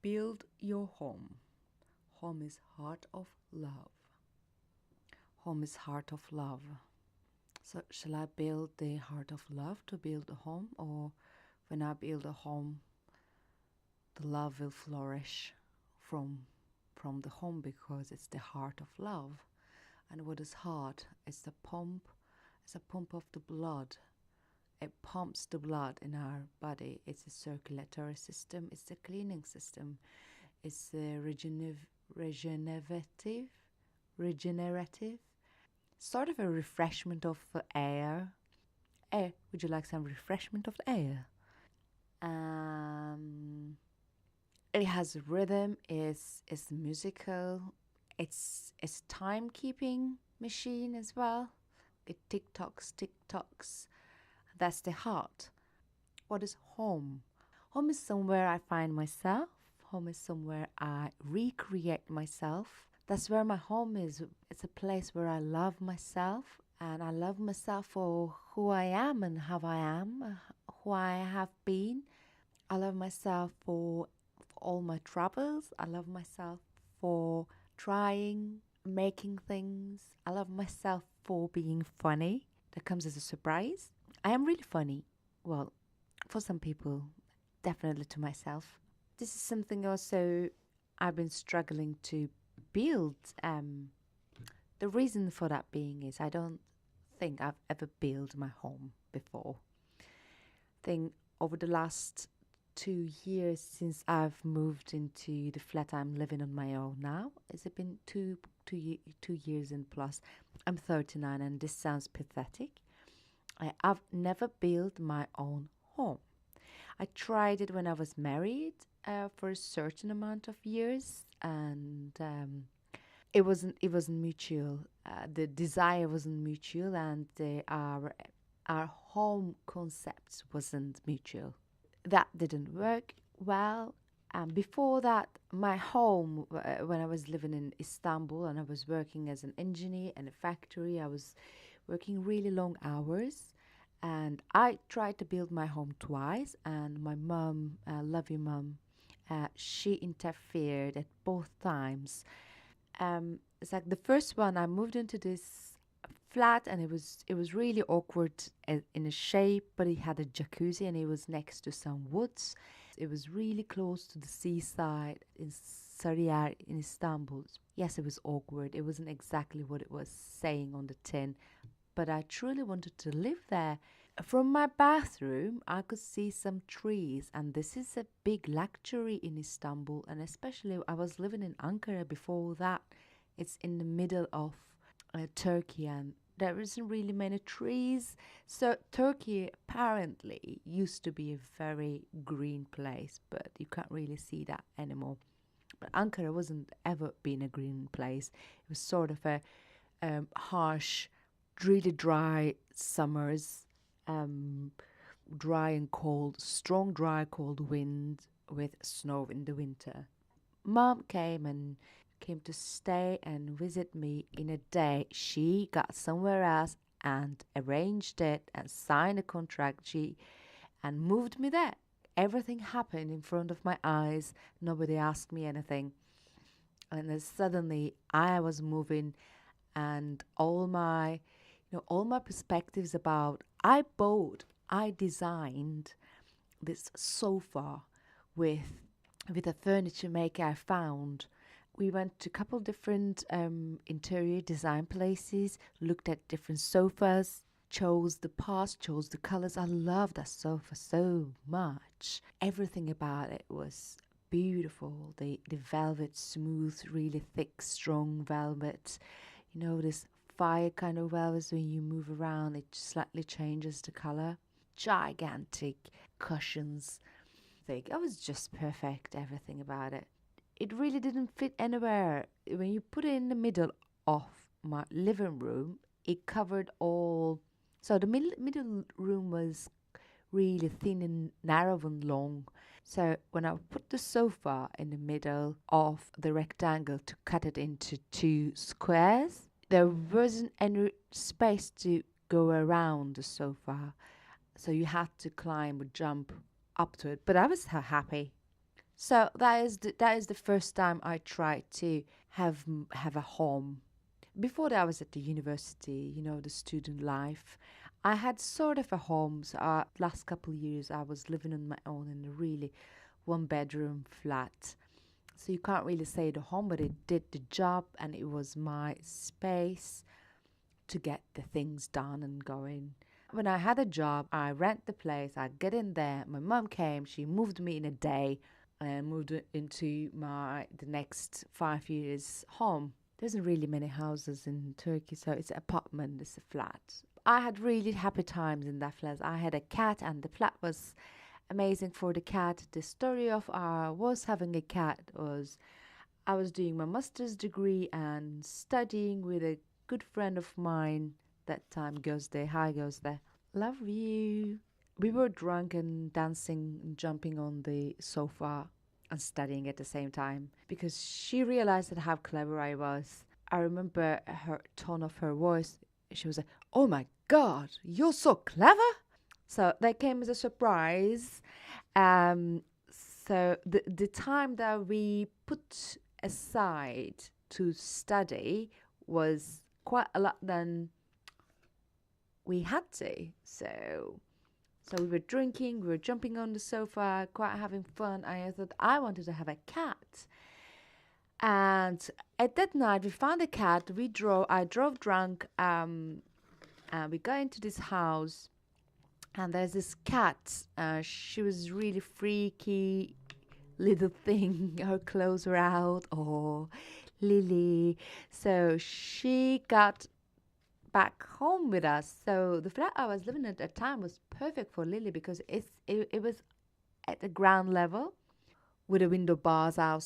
Build your home. Home is heart of love. Home is heart of love. So shall I build the heart of love to build a home, or when I build a home, the love will flourish from from the home because it's the heart of love. And what is heart? It's the pump. It's a pump of the blood. It pumps the blood in our body. It's a circulatory system. It's a cleaning system. It's a regenerative, sort of a refreshment of the air. Would you like some refreshment of the air? It has rhythm. It's musical. It's timekeeping machine as well. It tick tocks. That's the heart. What is home? Home is somewhere I find myself. Home is somewhere I recreate myself. That's where my home is. It's a place where I love myself, and I love myself for who I am and how I am, who I have been. I love myself for all my troubles. I love myself for trying, making things. I love myself for being funny. That comes as a surprise. I am really funny. Well, for some people, definitely to myself. This is something also I've been struggling to build. The reason for that being is I don't think I've ever built my home before. I think over the last 2 years since I've moved into the flat I'm living on my own now, has it been 2 years and plus? I'm 39, and this sounds pathetic. I've never built my own home. I tried it when I was married for a certain amount of years, and it wasn't mutual. The desire wasn't mutual, and our home concept wasn't mutual. That didn't work well. Before that, my home, when I was living in Istanbul and I was working as an engineer in a factory, I was working really long hours. And I tried to build my home twice, and my mom, love you, mom, she interfered at both times. It's like the first one, I moved into this flat, and it was really awkward in a shape, but it had a jacuzzi and it was next to some woods. It was really close to the seaside in Sarıyer in Istanbul. Yes, it was awkward. It wasn't exactly what it was saying on the tin, but I truly wanted to live there. From my bathroom, I could see some trees, and this is a big luxury in Istanbul, and especially I was living in Ankara before that. It's in the middle of Turkey, and there isn't really many trees. So Turkey apparently used to be a very green place, but you can't really see that anymore. But Ankara wasn't ever been a green place. It was sort of a harsh, really dry summers, um, dry and cold, strong, dry, cold wind with snow in the winter. Mom came to stay and visit me in a day. She got somewhere else and arranged it and signed a contract. She and moved me there. Everything happened in front of my eyes. Nobody asked me anything. And then suddenly I was moving, and all my perspectives about I designed this sofa with a furniture maker I found. We went to a couple different interior design places, looked at different sofas, chose the parts, chose the colors. I love that sofa so much. Everything about it was beautiful. The velvet, smooth, really thick, strong velvet. This fire kind of velvet, when you move around, it slightly changes the color. Gigantic cushions. It was just perfect, everything about it. It really didn't fit anywhere. When you put it in the middle of my living room, it covered all. So the middle room was really thin and narrow and long. So when I put the sofa in the middle of the rectangle to cut it into two squares, there wasn't any space to go around the sofa. So you had to climb or jump up to it, but I was so happy. So that is the first time I tried to have a home. Before that, I was at the university, the student life. I had sort of a home. So last couple of years, I was living on my own in a really one bedroom flat. So you can't really say the home, but it did the job, and it was my space to get the things done and going. When I had a job, I rent the place, I get in there. My mom came, she moved me in a day and moved into my the next 5 years home. There isn't really many houses in Turkey, so it's an apartment, it's a flat. I had really happy times in that flat. I had a cat, and the flat was amazing for the cat. The story of was having a cat was I was doing my master's degree and studying with a good friend of mine that time goes there. Hi, goes there. Love you. We were drunk and dancing and jumping on the sofa and studying at the same time because she realized that how clever I was. I remember her tone of her voice. She was like, "Oh my God, you're so clever!" So that came as a surprise. Um, so the time that we put aside to study was quite a lot than we had to. So we were drinking, we were jumping on the sofa, quite having fun. I thought I wanted to have a cat. And at that night, we found a cat. I drove drunk, and we got into this house. And there's this cat. She was really freaky little thing. Her clothes were out. Oh, Lily. So she got back home with us. So the flat I was living at the time was perfect for Lily because it was at the ground level with the window bars out